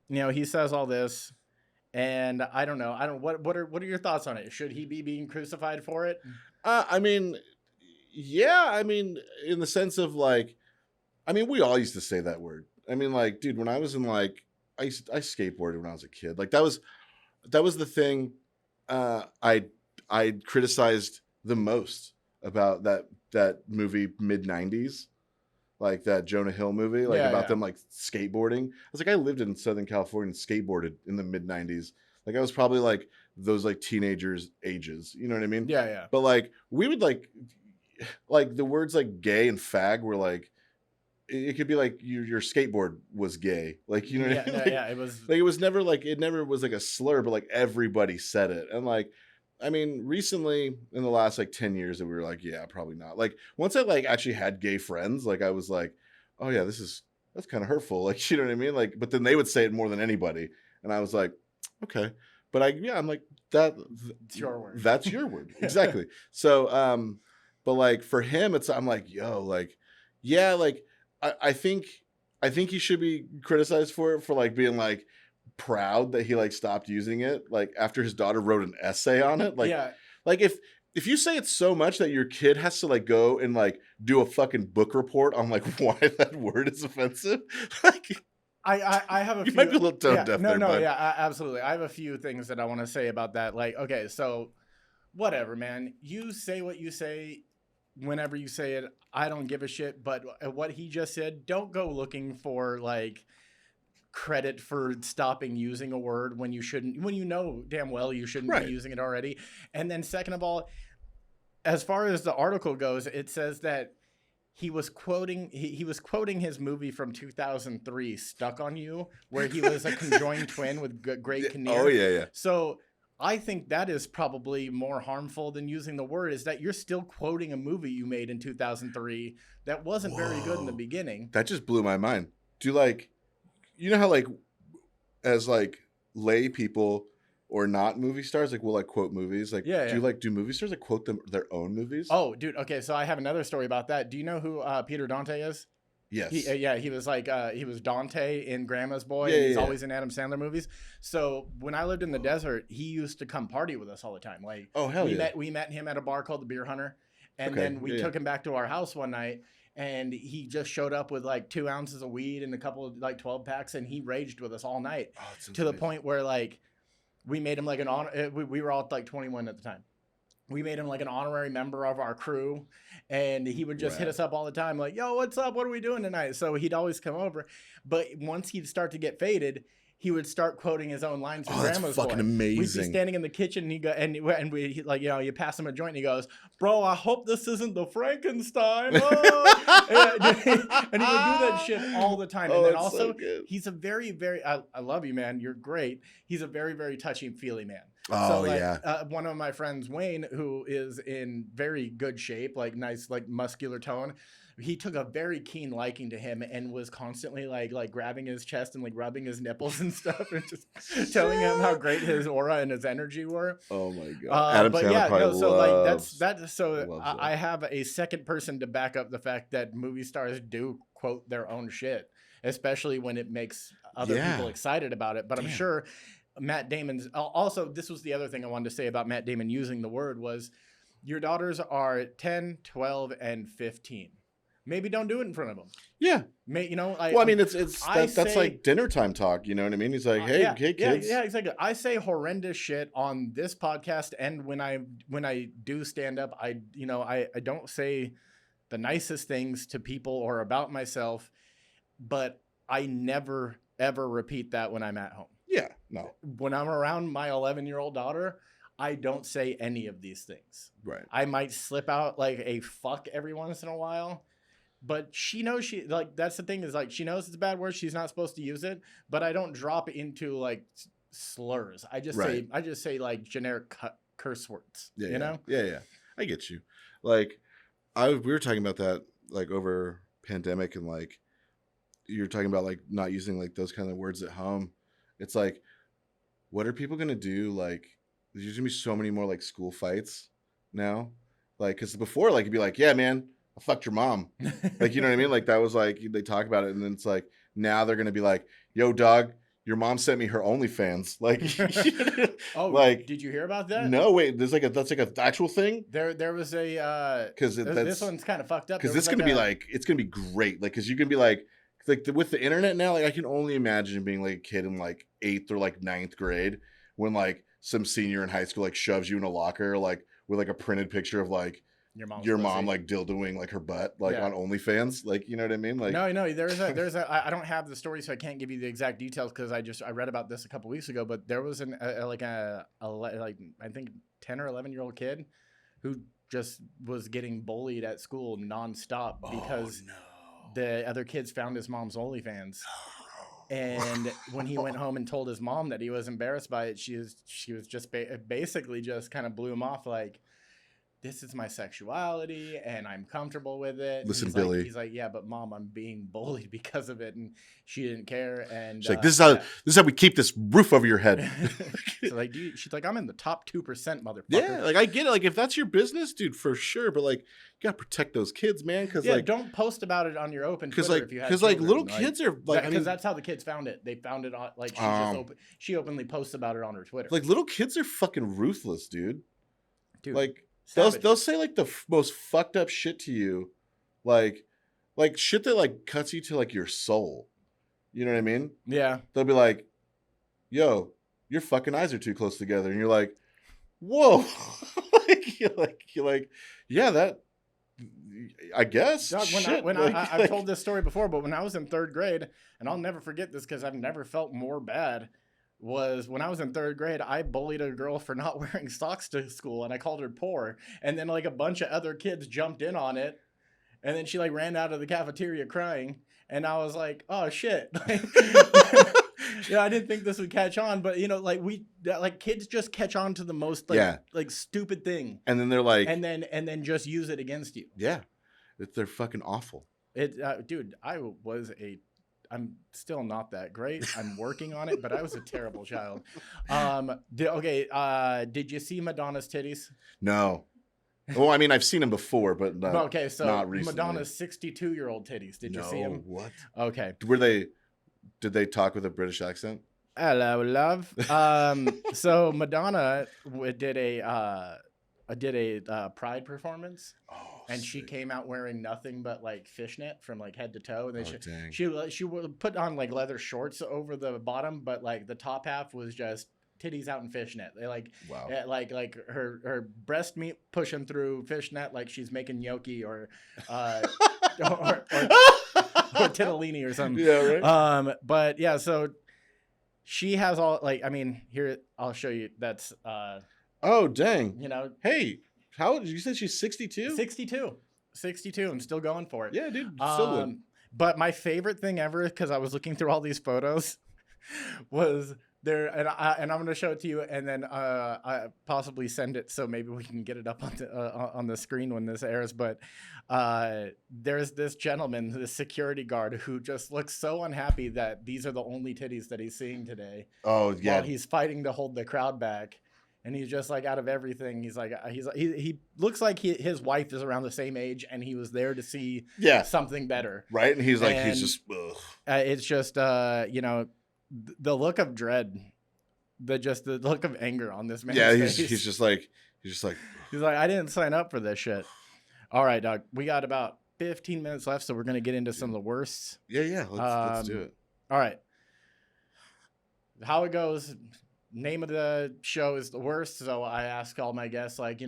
Speaker 1: he says all this, and I don't know. What are your thoughts on it? Should he be being crucified for it?
Speaker 2: I mean, yeah, I mean, in the sense of like, I mean, we all used to say that word. I mean, like, dude, when I was in like, I skateboarded when I was a kid. Like, that was the thing I criticized the most about that movie mid-90s, like that Jonah Hill movie, like about them like skateboarding. I was like, I lived in Southern California and skateboarded in the mid-90s. Like, I was probably like those like teenagers ages, you know what I mean?
Speaker 1: Yeah, yeah.
Speaker 2: But like, we would like the words like gay and fag were like, it could be like your skateboard was gay, like, you know what I mean? Like,
Speaker 1: yeah, it was
Speaker 2: like, it was never like, it never was like a slur, but like everybody said it. And like, I mean, recently in the last like 10 years that we were like, yeah, probably not. Like, once I like actually had gay friends, like I was like, oh yeah, that's kind of hurtful. Like, you know what I mean? Like, but then they would say it more than anybody. And I was like, okay. But I'm like,
Speaker 1: it's your word.
Speaker 2: That's your word. Exactly. So, but like for him, I'm like, yo, like, yeah, like, I think he should be criticized for it, for like being like proud that he like stopped using it, like after his daughter wrote an essay on it. Like, yeah. Like if you say it so much that your kid has to like go and like do a fucking book report on like why that word is offensive, like
Speaker 1: I have a few.
Speaker 2: You might be a little tone deaf there.
Speaker 1: No, yeah, absolutely. I have a few things that I want to say about that. Like, okay, so whatever, man. You say what you say. Whenever you say it, I don't give a shit. But what he just said, don't go looking for like credit for stopping using a word when you shouldn't, when you know damn well you shouldn't be using it already. And then second of all, as far as the article goes, it says that he was quoting his movie from 2003, Stuck on You, where he was a conjoined twin with Great Kinnear.
Speaker 2: Oh yeah.
Speaker 1: So I think that is probably more harmful than using the word, is that you're still quoting a movie you made in 2003 that wasn't very good in the beginning.
Speaker 2: That just blew my mind. Do you know how like as like lay people or not movie stars, like we'll like quote movies, like do movie stars like quote their own movies?
Speaker 1: Oh, dude. Okay, so I have another story about that. Do you know who Peter Dante is?
Speaker 2: Yes.
Speaker 1: He was like he was Dante in Grandma's Boy.
Speaker 2: Yeah,
Speaker 1: and he's always in Adam Sandler movies. So when I lived in the desert, he used to come party with us all the time. Like,
Speaker 2: oh hell
Speaker 1: we met him at a bar called the Beer Hunter, and then we took him back to our house one night, and he just showed up with like 2 ounces of weed and a couple of like 12 packs, and he raged with us all night to the point where like we made him like an honor. We were all like 21 at the time. We made him like an honorary member of our crew, and he would just hit us up all the time like, yo, what's up? What are we doing tonight? So he'd always come over. But once he'd start to get faded, he would start quoting his own lines from Grandma's Boy.
Speaker 2: That's fucking amazing.
Speaker 1: We'd be standing in the kitchen, and you pass him a joint, and he goes, bro, I hope this isn't the Frankenstein. Oh. and he would do that shit all the time. And then also, he's a very, very, I love you, man. You're great. He's a very, very touchy-feely man.
Speaker 2: Oh,
Speaker 1: so,
Speaker 2: yeah.
Speaker 1: One of my friends, Wayne, who is in very good shape, like nice, like muscular tone, he took a very keen liking to him and was constantly like grabbing his chest and like rubbing his nipples and stuff and just telling him how great his aura and his energy were.
Speaker 2: Oh my god! Adam Sandler
Speaker 1: I have a second person to back up the fact that movie stars do quote their own shit, especially when it makes other people excited about it. But I'm sure Matt Damon's also. This was the other thing I wanted to say about Matt Damon using the word was, your daughters are 10, 12, and 15. maybe don't do it in front of them.
Speaker 2: Yeah.
Speaker 1: You know,
Speaker 2: Well, I mean, that's like dinner time talk. You know what I mean? He's like, hey, kids.
Speaker 1: Yeah, exactly. I say horrendous shit on this podcast, and when I do stand up, I don't say the nicest things to people or about myself, but I never ever repeat that when I'm at home.
Speaker 2: Yeah, no.
Speaker 1: When I'm around my 11-year-old daughter, I don't say any of these things.
Speaker 2: Right.
Speaker 1: I might slip out like a fuck every once in a while. But she knows that's the thing is like, she knows it's a bad word. She's not supposed to use it, but I don't drop into like slurs. I just say like generic curse words,
Speaker 2: Yeah,
Speaker 1: you know?
Speaker 2: Yeah. I get you. Like we were talking about that like over pandemic, and like you're talking about like not using like those kind of words at home. It's like, what are people going to do? Like there's going to be so many more like school fights now. Like, cause before like, you'd be like, yeah, man, I fucked your mom. Like, you know what I mean? Like that was like, they talk about it, and then it's like, now they're going to be like, yo dog, your mom sent me her OnlyFans. Like,
Speaker 1: oh, like, did you hear about that?
Speaker 2: No, wait, that's like an actual thing.
Speaker 1: There was a, cause this one's kind of fucked up.
Speaker 2: Cause it's going to be like, it's going to be great. Like, cause you can be like with the internet now, like I can only imagine being like a kid in like 8th or like 9th grade when like some senior in high school like shoves you in a locker like with like a printed picture of like your mom like dildoing like her butt like on OnlyFans, like, you know what I mean? Like
Speaker 1: no, there's a I don't have the story, so I can't give you the exact details because I read about this a couple weeks ago. But there was like I think 10 or 11-year-old kid who just was getting bullied at school nonstop because the other kids found his mom's OnlyFans. And when he went home and told his mom that he was embarrassed by it, she was just basically just kind of blew him off like, this is my sexuality and I'm comfortable with it.
Speaker 2: Listen,
Speaker 1: he's
Speaker 2: Billy.
Speaker 1: He's like, yeah, but mom, I'm being bullied because of it. And she didn't care. And
Speaker 2: she's like, this is how we keep this roof over your head.
Speaker 1: So like, she's like, I'm in the top 2%, motherfucker.
Speaker 2: Yeah, like I get it. Like if that's your business, dude, for sure. But like, you gotta protect those kids, man. Because like,
Speaker 1: don't post about it on your open Twitter
Speaker 2: like,
Speaker 1: if you have
Speaker 2: because like little kids are like,
Speaker 1: because that's how the kids found it. They found it on like she openly posts about it on her Twitter.
Speaker 2: Like little kids are fucking ruthless, dude. Like. They'll say like the most fucked up shit to you, like shit that like cuts you to like your soul. You know what I mean?
Speaker 1: Yeah.
Speaker 2: They'll be like, "Yo, your fucking eyes are too close together," and you're like, "Whoa!" you're like, yeah, that. I guess.
Speaker 1: Dog, I've told this story before, but when I was in 3rd grade, and I'll never forget this because I've never felt more bad. Was when I was in 3rd grade, I bullied a girl for not wearing socks to school, and I called her poor. And then like a bunch of other kids jumped in on it, and then she like ran out of the cafeteria crying. And I was like, oh shit. I didn't think this would catch on, but you know, like kids just catch on to the most like stupid thing,
Speaker 2: and then they're like,
Speaker 1: and then just use it against you.
Speaker 2: Yeah, they're fucking awful.
Speaker 1: Dude, I'm still not that great. I'm working on it, but I was a terrible child. Did you see Madonna's titties?
Speaker 2: No. Well, I mean, I've seen them before, but
Speaker 1: okay, so
Speaker 2: not recently.
Speaker 1: Madonna's 62-year-old titties. Did you see them?
Speaker 2: What?
Speaker 1: Okay.
Speaker 2: Did they talk with a British accent?
Speaker 1: Hello, love. So Madonna did a Pride performance. And she came out wearing nothing but like fishnet from like head to toe, and then she put on like leather shorts over the bottom, but like the top half was just titties out in fishnet. They like her breast meat pushing through fishnet like she's making gnocchi or titellini or something.
Speaker 2: Yeah, right.
Speaker 1: But yeah, so she has all like, I mean, here I'll show you. That's
Speaker 2: oh dang.
Speaker 1: You know,
Speaker 2: hey. How old did you say she's 62?
Speaker 1: 62. I'm still going for it.
Speaker 2: Yeah, dude. Still would.
Speaker 1: But my favorite thing ever, because I was looking through all these photos, was there, and I'm going to show it to you, and then I possibly send it so maybe we can get it up on the screen when this airs. But there's this gentleman, this security guard, who just looks so unhappy that these are the only titties that he's seeing today.
Speaker 2: Oh yeah.
Speaker 1: While he's fighting to hold the crowd back. And he's just like, out of everything, he's like, he looks like his wife is around the same age, and he was there to see something better,
Speaker 2: right? And he's like, he's just,
Speaker 1: it's just, you know, the look of dread, the look of anger on this man's face.
Speaker 2: he's just like,
Speaker 1: I didn't sign up for this shit. All right, dog, we got about 15 minutes left, so we're going to get into some of the worsts.
Speaker 2: Yeah. Let's do it.
Speaker 1: All right. How it goes, name of the show is The Worst. So I ask all my guests, like,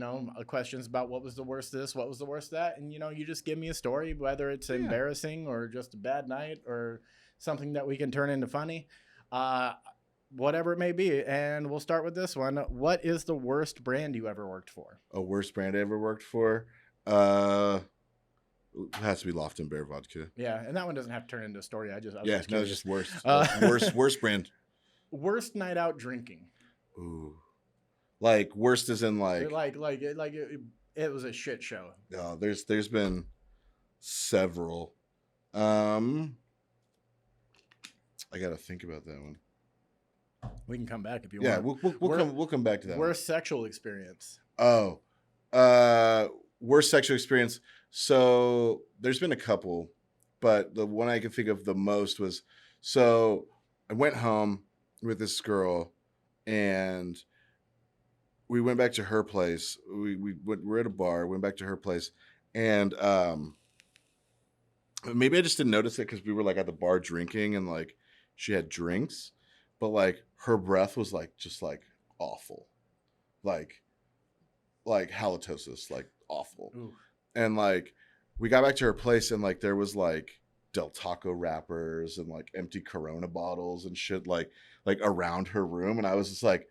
Speaker 1: questions about what was the worst of this, what was the worst of that. And, you just give me a story, whether it's embarrassing or just a bad night or something that we can turn into funny. Whatever it may be. And we'll start with this one. What is the worst brand you ever worked for?
Speaker 2: A worst brand I ever worked for? It has to be Loft and Bear Vodka.
Speaker 1: Yeah, and that one doesn't have to turn into a story.
Speaker 2: It's just worst. Worst brand.
Speaker 1: Worst night out drinking.
Speaker 2: Ooh, like worst is in like
Speaker 1: it was a shit show.
Speaker 2: No, there's been several. I gotta think about that one.
Speaker 1: We can come back if you
Speaker 2: want.
Speaker 1: Yeah,
Speaker 2: we'll come back to that.
Speaker 1: Worst sexual experience.
Speaker 2: Oh, worst sexual experience. So there's been a couple, but the one I can think of the most was, so I went home with this girl and we went back to her place. We're at a bar, went back to her place, and maybe I just didn't notice it because we were like at the bar drinking and like she had drinks, but like her breath was like just like awful, like halitosis, like awful. Ooh. And like we got back to her place and like there was like Del Taco wrappers and like empty Corona bottles and shit like around her room, and I was just like,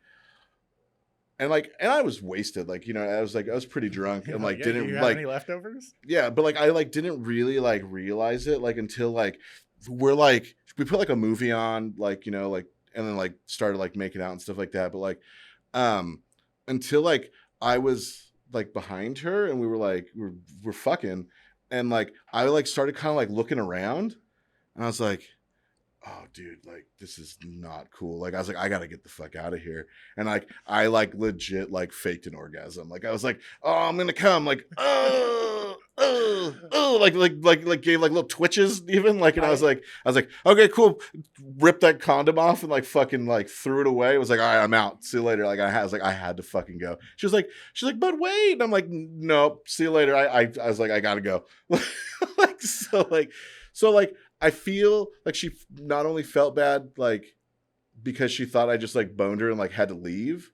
Speaker 2: and I was wasted, like, I was pretty drunk and like didn't
Speaker 1: you
Speaker 2: like
Speaker 1: have any leftovers.
Speaker 2: Yeah, but like I like didn't really like realize it like until like we put like a movie on, like, like, and then like started like making out and stuff like that, but like until like I was like behind her and we were like we're fucking, and like I like started kind of like looking around and I was like, oh dude, like this is not cool. Like I was like, I gotta get the fuck out of here. And like I like legit like faked an orgasm. Like I was like, oh, I'm gonna come, like like gave like little twitches even, like, and I was like okay, cool, ripped that condom off and like fucking like threw it away. It was like, all right, I'm out, see you later. Like I had to fucking go. She's like but wait, and I'm like, nope, see you later. I was like, I gotta go. so I feel like she not only felt bad like because she thought I just like boned her and like had to leave,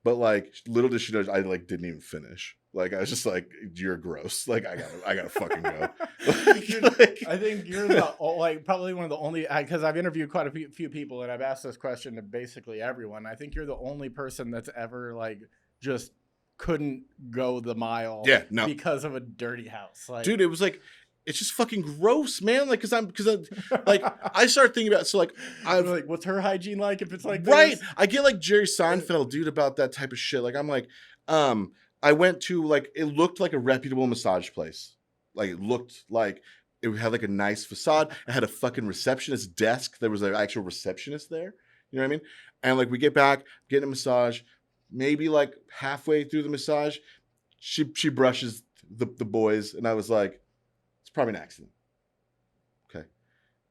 Speaker 2: but like little did she know I like didn't even finish. Like I was just like, you're gross. Like I gotta fucking go.
Speaker 1: I think you're probably one of the only, because I've interviewed quite a few people and I've asked this question to basically everyone. I think you're the only person that's ever like just couldn't go the mile.
Speaker 2: Yeah, no,
Speaker 1: because of a dirty house. Like,
Speaker 2: dude, it was like, it's just fucking gross, man. Like, because like I start thinking about, so like I'm
Speaker 1: like, what's her hygiene like if it's like
Speaker 2: right?
Speaker 1: This?
Speaker 2: I get like Jerry Seinfeld, dude, about that type of shit. Like I'm like, I went to like, it looked like a reputable massage place. Like it looked like it had like a nice facade. It had a fucking receptionist desk. There was an actual receptionist there. You know what I mean? And like we get back, getting a massage. Maybe like halfway through the massage, she brushes the boys, and I was like, it's probably an accident. Okay.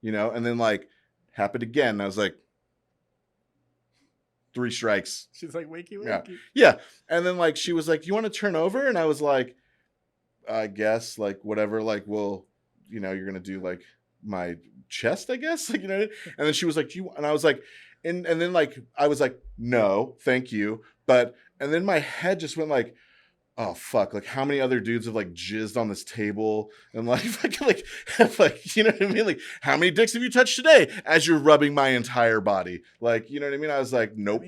Speaker 2: And then like happened again. And I was like, 3 strikes.
Speaker 1: She's like, wakey.
Speaker 2: Yeah. And then like she was like, you want to turn over? And I was like, I guess, like whatever, like, well, you're gonna do like my chest, I guess, like, and then she was like, and I was like, and then like I was like, no, thank you. And then my head just went like, oh fuck, like how many other dudes have like jizzed on this table, and like you know what I mean, like how many dicks have you touched today as you're rubbing my entire body, like, you know what I mean? I was like, nope.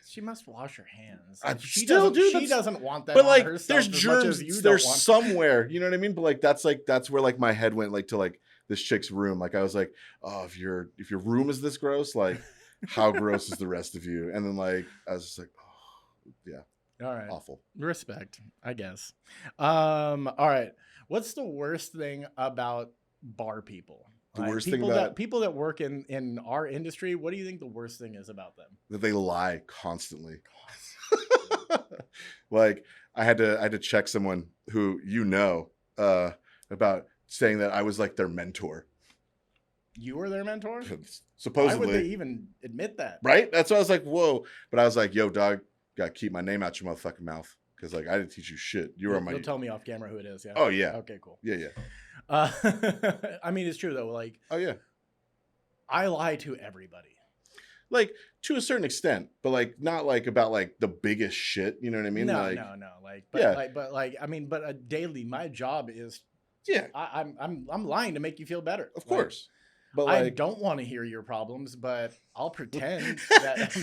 Speaker 1: She must wash her hands.
Speaker 2: She
Speaker 1: doesn't want that,
Speaker 2: but like
Speaker 1: on herself,
Speaker 2: there's germs there's
Speaker 1: want.
Speaker 2: Somewhere, you know what I mean? But like that's where like my head went, like to like this chick's room. Like I was like, oh, if your room is this gross, like how gross is the rest of you? And then like I was just like, oh yeah.
Speaker 1: All right.
Speaker 2: Awful.
Speaker 1: Respect, I guess. All right. What's the worst thing about bar people?
Speaker 2: The worst thing about
Speaker 1: people that work in our industry, what do you think the worst thing is about them?
Speaker 2: That they lie constantly. Like I had to check someone who about saying that I was like their mentor.
Speaker 1: You were their mentor?
Speaker 2: Supposedly.
Speaker 1: Why would they even admit that?
Speaker 2: Right? That's why I was like, whoa. But I was like, yo, dog, gotta keep my name out your motherfucking mouth. because like I didn't teach you shit. You were on my.
Speaker 1: You'll tell me off camera who it is. Yeah.
Speaker 2: Oh yeah.
Speaker 1: Okay. Cool.
Speaker 2: Yeah.
Speaker 1: I mean, it's true though. Like,
Speaker 2: Oh yeah.
Speaker 1: I lie to everybody.
Speaker 2: Like to a certain extent, but like not like about like the biggest shit. You know what I mean?
Speaker 1: No,
Speaker 2: like,
Speaker 1: no. Like, but
Speaker 2: yeah.
Speaker 1: I mean, but daily, my job is.
Speaker 2: Yeah.
Speaker 1: I'm lying to make you feel better.
Speaker 2: Of course. But
Speaker 1: I
Speaker 2: like,
Speaker 1: don't want to hear your problems, but I'll pretend that.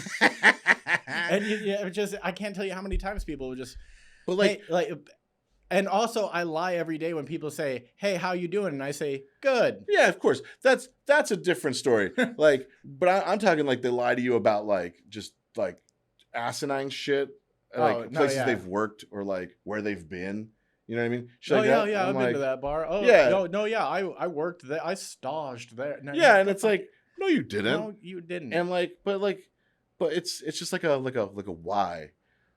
Speaker 1: And just I can't tell you how many times people will just.
Speaker 2: but like,
Speaker 1: hey, and also I lie every day when people say, "Hey, how you doing?" and I say, "Good."
Speaker 2: yeah, of course. That's a different story. Like, but I'm talking like they lie to you about like just like asinine shit, like places they've worked or like where they've been. You know what I mean? Shit like that.
Speaker 1: I've been
Speaker 2: like,
Speaker 1: to that bar. Oh,
Speaker 2: yeah.
Speaker 1: No, I worked there. I staged there. No,
Speaker 2: yeah, and it's like, no, you didn't.
Speaker 1: No, you didn't.
Speaker 2: And but it's just like a why.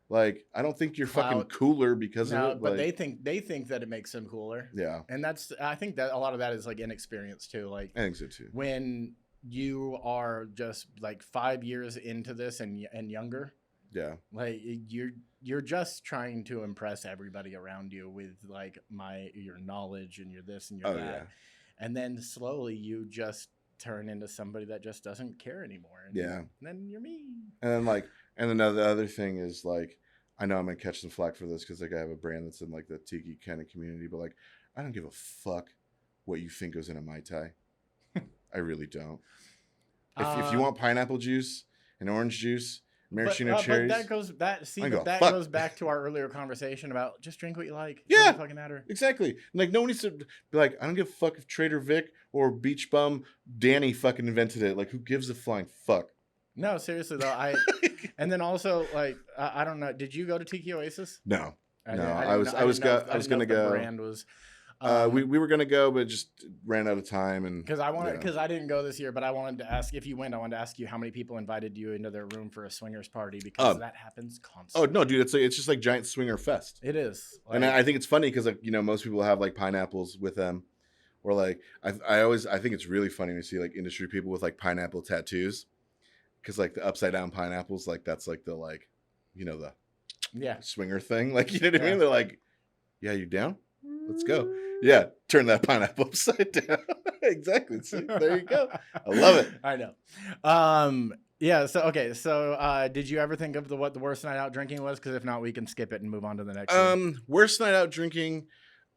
Speaker 2: Like, I don't think you're fucking cooler because of it.
Speaker 1: But
Speaker 2: like,
Speaker 1: they think that it makes them cooler.
Speaker 2: Yeah.
Speaker 1: And I think that a lot of that is like inexperience too. Like,
Speaker 2: I think so too.
Speaker 1: When you are just like 5 years into this and younger.
Speaker 2: Yeah.
Speaker 1: Like you're just trying to impress everybody around you with like your knowledge and your this and your that. Yeah. And then slowly you just turn into somebody that just doesn't care anymore. And then you're me.
Speaker 2: And then the other thing is like, I know I'm gonna catch some flack for this because like I have a brand that's in like the tiki kind of community, but like I don't give a fuck what you think goes in a Mai Tai. I really don't. If you want pineapple juice and orange juice, maraschino cherries.
Speaker 1: But that goes back to our earlier conversation about just drink what you like.
Speaker 2: Yeah,
Speaker 1: doesn't fucking matter.
Speaker 2: Exactly. Like no one needs to be like, I don't give a fuck if Trader Vic or Beach Bum Danny fucking invented it. Like, who gives a flying fuck?
Speaker 1: No, seriously though. And then also like I don't know. Did you go to Tiki Oasis?
Speaker 2: No.
Speaker 1: I was gonna go. Brand was.
Speaker 2: We were gonna go, but just ran out of time, and
Speaker 1: because I didn't go this year, but I wanted to ask if you went. I wanted to ask you how many people invited you into their room for a swingers party because that happens constantly.
Speaker 2: Oh no, dude, it's just like giant swinger fest.
Speaker 1: It is,
Speaker 2: and I think it's funny because like most people have like pineapples with them, or like I think it's really funny to see like industry people with like pineapple tattoos, because like the upside down pineapples, like that's like the the swinger thing, like you know what I mean? They're like, yeah, you down? Let's go. Yeah, turn that pineapple upside down. Exactly. See, there you go. I love it.
Speaker 1: I know. Yeah. So okay. So did you ever think of what the worst night out drinking was? Because if not, we can skip it and move on to the next.
Speaker 2: Worst night out drinking.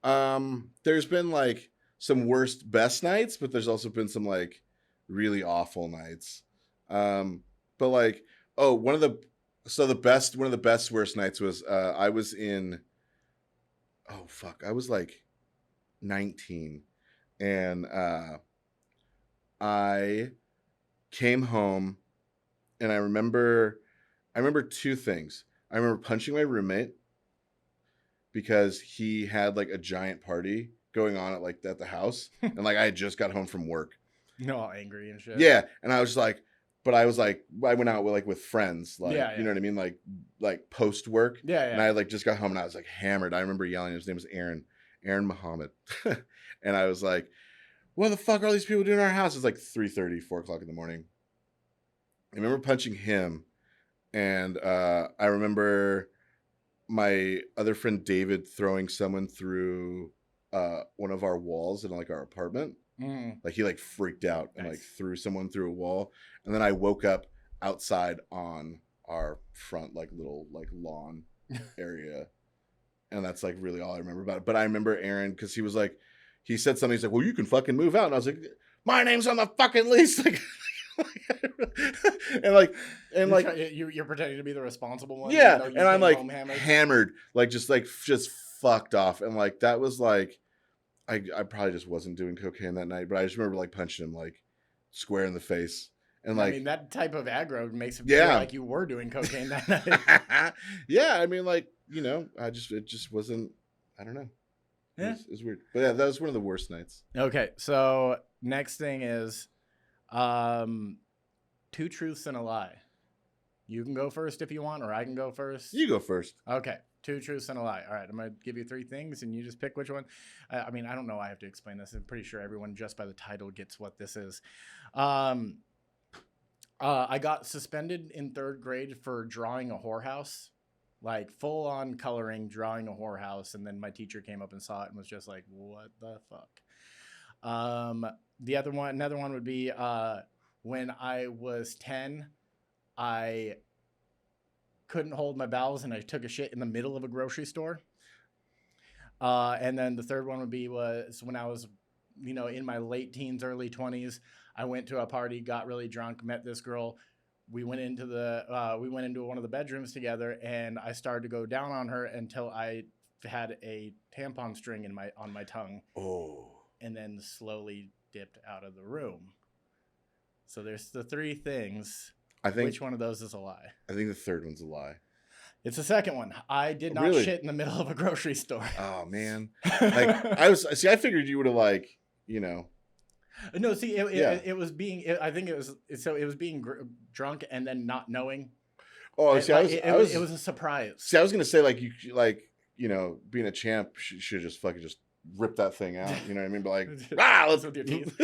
Speaker 2: There's been like some worst best nights, but there's also been some like really awful nights. But like one of the best worst nights was I was in. Oh fuck! I was like 19, and I came home, and I remember two things. I remember punching my roommate because he had like a giant party going on at the house, and like I had just got home from work.
Speaker 1: All angry and shit.
Speaker 2: Yeah, and I was just like. But I was like, I went out with friends, like, you know what I mean? Like post work.
Speaker 1: Yeah.
Speaker 2: And I like just got home and I was like hammered. I remember yelling, his name was Aaron Muhammad. And I was like, what the fuck are all these people doing in our house? It's like 3:30, 4 o'clock in the morning. I remember punching him. And I remember my other friend David throwing someone through one of our walls in like our apartment. Like he like freaked out and like threw someone through a wall, and then I woke up outside on our front like little like lawn area, and that's like really all I remember about it. But I remember Aaron because he was like, he said something. He's like, "Well, you can fucking move out," and I was like, "My name's on the fucking lease." Like,
Speaker 1: you're pretending to be the responsible one.
Speaker 2: Yeah, and I'm like hammered, like just fucked off, and like that was like. I probably just wasn't doing cocaine that night, but I just remember like punching him like square in the face. And like,
Speaker 1: I mean, that type of aggro makes it feel like you were doing cocaine that night.
Speaker 2: Yeah. I mean, like, it just wasn't, I don't know.
Speaker 1: Yeah.
Speaker 2: It was weird. But yeah, that was one of the worst nights.
Speaker 1: Okay. So next thing is, 2 truths and a lie. You can go first if you want, or I can go first.
Speaker 2: You go first.
Speaker 1: Okay. 2 truths and a lie. All right, I'm going to give you 3 things, and you just pick which one. I mean, I don't know. I have to explain this. I'm pretty sure everyone just by the title gets what this is. I got suspended in 3rd grade for drawing a whorehouse like full on coloring, drawing a whorehouse. And then my teacher came up and saw it and was just like, what the fuck? Another one would be when I was 10, I couldn't hold my bowels and I took a shit in the middle of a grocery store. And then the third one was when I was, in my late teens, early 20s. I went to a party, got really drunk, met this girl. We went into one of the bedrooms together, and I started to go down on her until I had a tampon string on my tongue.
Speaker 2: Oh.
Speaker 1: And then slowly dipped out of the room. So there's the three things. Which one of those is a lie?
Speaker 2: I think the third one's a lie.
Speaker 1: It's the second one. I did not shit in the middle of a grocery store.
Speaker 2: Oh man. I figured you would have
Speaker 1: No, see, it was being. It was being drunk and then not knowing.
Speaker 2: Oh, see,
Speaker 1: it was a surprise.
Speaker 2: See, I was gonna say being a champ should just fucking just rip that thing out. You know what I mean? But let's with your teeth.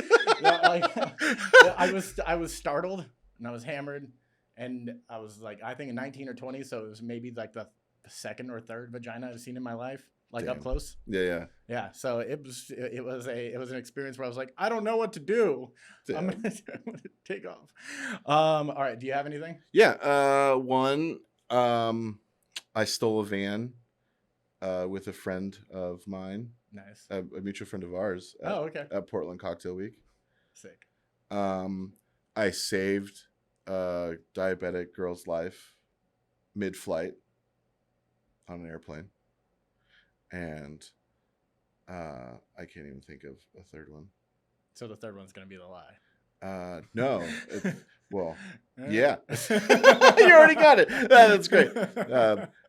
Speaker 2: I was startled and I was hammered, and I was I think 19 or 20, so it was maybe like the second or third vagina I've seen in my life. Damn. Up close. Yeah. So it was an experience where I was like, I don't know what to do. I'm gonna take off. All right. Do you have anything? Yeah. One. I stole a van, with a friend of mine.
Speaker 1: Nice.
Speaker 2: A mutual friend of ours.
Speaker 1: Okay.
Speaker 2: At Portland Cocktail Week.
Speaker 1: Sick.
Speaker 2: I saved a diabetic girl's life mid-flight on an airplane. And I can't even think of a third one. So
Speaker 1: the third one's going to be the lie.
Speaker 2: No. Well, yeah. You already got it. That's great.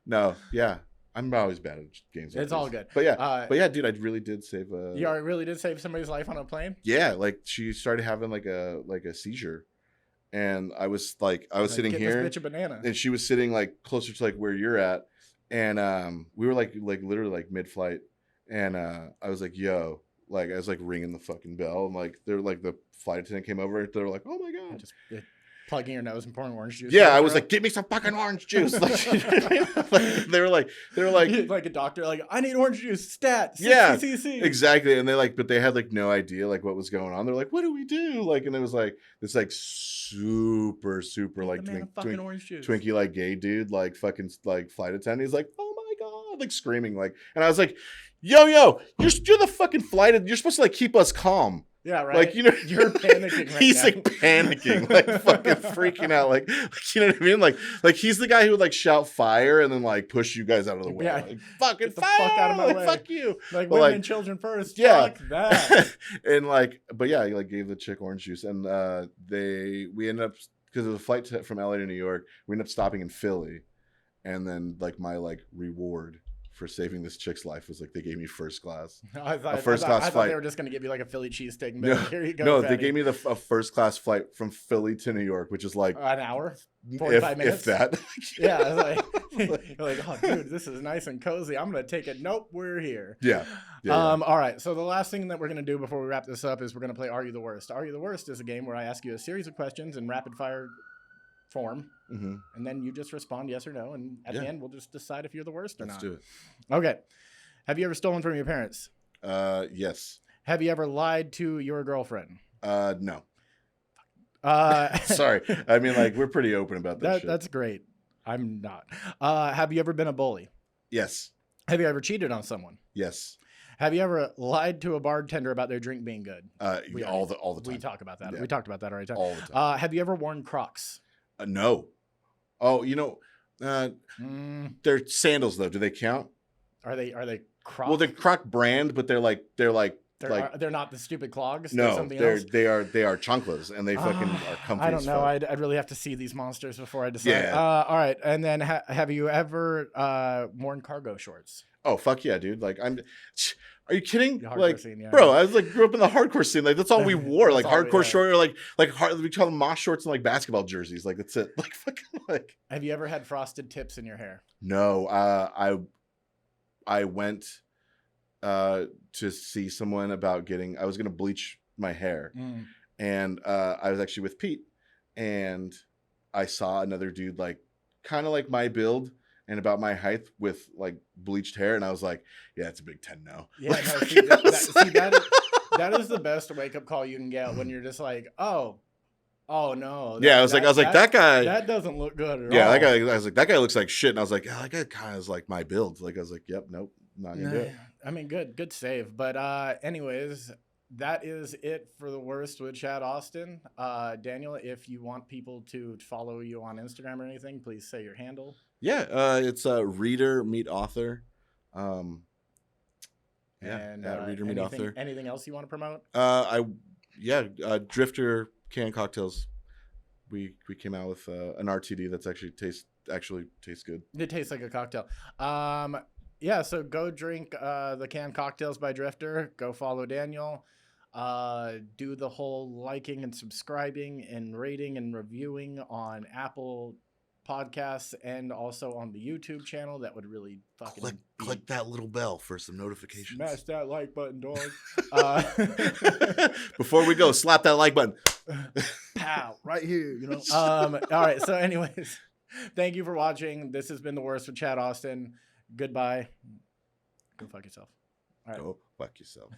Speaker 2: No, yeah. I'm always bad at games.
Speaker 1: It's all good.
Speaker 2: But yeah, dude, I really did save
Speaker 1: You really did save somebody's life on a plane?
Speaker 2: Yeah, she started having like a seizure. And I was sitting here.
Speaker 1: This bitch a banana.
Speaker 2: And she was sitting closer to where you're at. And we were literally mid-flight, and I was like, "Yo!" I was ringing the fucking bell, and they're the flight attendant came over. They're like, "Oh my god!"
Speaker 1: Just plugging your nose and pouring orange juice.
Speaker 2: Yeah, I was like, "Give me some fucking orange juice!" They were like
Speaker 1: a doctor, I need orange juice, stat.
Speaker 2: Yeah,
Speaker 1: CCC.
Speaker 2: Exactly. And they had no idea what was going on. They're like, "What do we do?" And it was this super Twinkie gay dude fucking flight attendant. He's like, "Oh my god!" Screaming and I was like, "Yo, you're the fucking flight. You're supposed to keep us calm."
Speaker 1: Yeah, right.
Speaker 2: You're
Speaker 1: panicking right
Speaker 2: he's
Speaker 1: now.
Speaker 2: Panicking, fucking freaking out. You know what I mean? He's the guy who would shout fire and then push you guys out of the way.
Speaker 1: Yeah.
Speaker 2: Fucking
Speaker 1: Get the
Speaker 2: fire!
Speaker 1: Fuck out of my way.
Speaker 2: Fuck you!
Speaker 1: Women and children first.
Speaker 2: Yeah.
Speaker 1: Fuck that.
Speaker 2: And but yeah, he gave the chick orange juice, and we ended up, because of the flight from LA to New York, we ended up stopping in Philly, and then my reward for saving this chick's life was they gave me first class.
Speaker 1: I thought
Speaker 2: flight.
Speaker 1: They were just going to give you a Philly cheesesteak.
Speaker 2: No,
Speaker 1: here you go.
Speaker 2: No,
Speaker 1: fatty.
Speaker 2: they gave me a first class flight from Philly to New York, which is
Speaker 1: an hour, 45 minutes.
Speaker 2: If that.
Speaker 1: Yeah, I was you're oh, dude, this is nice and cozy. I'm going to take it. Nope, we're here.
Speaker 2: Yeah.
Speaker 1: All right. So the last thing that we're going to do before we wrap this up is we're going to play Argue the Worst. Argue the Worst is a game where I ask you a series of questions in rapid fire form, and then you just respond yes or no, and at the end we'll just decide if you're the worst or not.
Speaker 2: Let's do it.
Speaker 1: Okay. Have you ever stolen from your parents?
Speaker 2: Yes.
Speaker 1: Have you ever lied to your girlfriend?
Speaker 2: No.
Speaker 1: Sorry.
Speaker 2: Sorry. I mean, we're pretty open about that shit.
Speaker 1: That's great. I'm not. Have you ever been a bully?
Speaker 2: Yes.
Speaker 1: Have you ever cheated on someone?
Speaker 2: Yes.
Speaker 1: Have you ever lied to a bartender about their drink being good?
Speaker 2: All the time.
Speaker 1: We talk about that.
Speaker 2: Yeah.
Speaker 1: We talked about that already.
Speaker 2: All the time.
Speaker 1: Have you ever worn Crocs?
Speaker 2: No. Oh, they're sandals though. Do they count?
Speaker 1: Are they Crocs?
Speaker 2: Well, they're Croc brand, but they're
Speaker 1: not the stupid clogs.
Speaker 2: No, they are chanclas, and they fucking are comfy.
Speaker 1: I don't know.
Speaker 2: Fuck.
Speaker 1: I'd really have to see these monsters before I decide.
Speaker 2: Yeah.
Speaker 1: All right, and then have you ever worn cargo shorts?
Speaker 2: Oh fuck yeah, dude! Are you kidding?
Speaker 1: Scene, yeah.
Speaker 2: Bro, I was grew up in the hardcore scene. That's all we wore. Hardcore short, or we call them mosh shorts and basketball jerseys. That's it.
Speaker 1: Have you ever had frosted tips in your hair?
Speaker 2: No. I went to see someone about I was gonna bleach my hair, and I was actually with Pete, and I saw another dude kind of like my build, and about my height with like bleached hair, and I was like, yeah, it's a Big 10 now.
Speaker 1: Yeah,
Speaker 2: Like,
Speaker 1: no, see, that is the best wake up call you can get when you're just like, oh no.
Speaker 2: Yeah, I was like, that guy.
Speaker 1: That doesn't look good at all.
Speaker 2: Yeah, that guy. I was like, that guy looks like shit, and I was like, that guy kind of is like my build. Like, I was like, yep, nope, not gonna do it.
Speaker 1: I mean, good save. But anyways, that is it for the worst with Chad Austin. Daniel, if you want people to follow you on Instagram or anything, please say your handle.
Speaker 2: Yeah, it's reader meet author. Reader meet author.
Speaker 1: Anything else you want to promote?
Speaker 2: Drifter canned cocktails. We came out with an RTD that's actually tastes good.
Speaker 1: It tastes like a cocktail. So go drink the canned cocktails by Drifter. Go follow Daniel. Do the whole liking and subscribing and rating and reviewing on Apple Podcasts and also on the YouTube channel. That would really fucking
Speaker 2: click that little bell for some notifications.
Speaker 1: Smash that like button, dog.
Speaker 2: Before we go, slap that like button.
Speaker 1: Pow, right here, all right, so anyways, thank you for watching. This has been The Worst with Chad Austin. Goodbye. Go fuck yourself. All right.
Speaker 2: Go fuck yourself.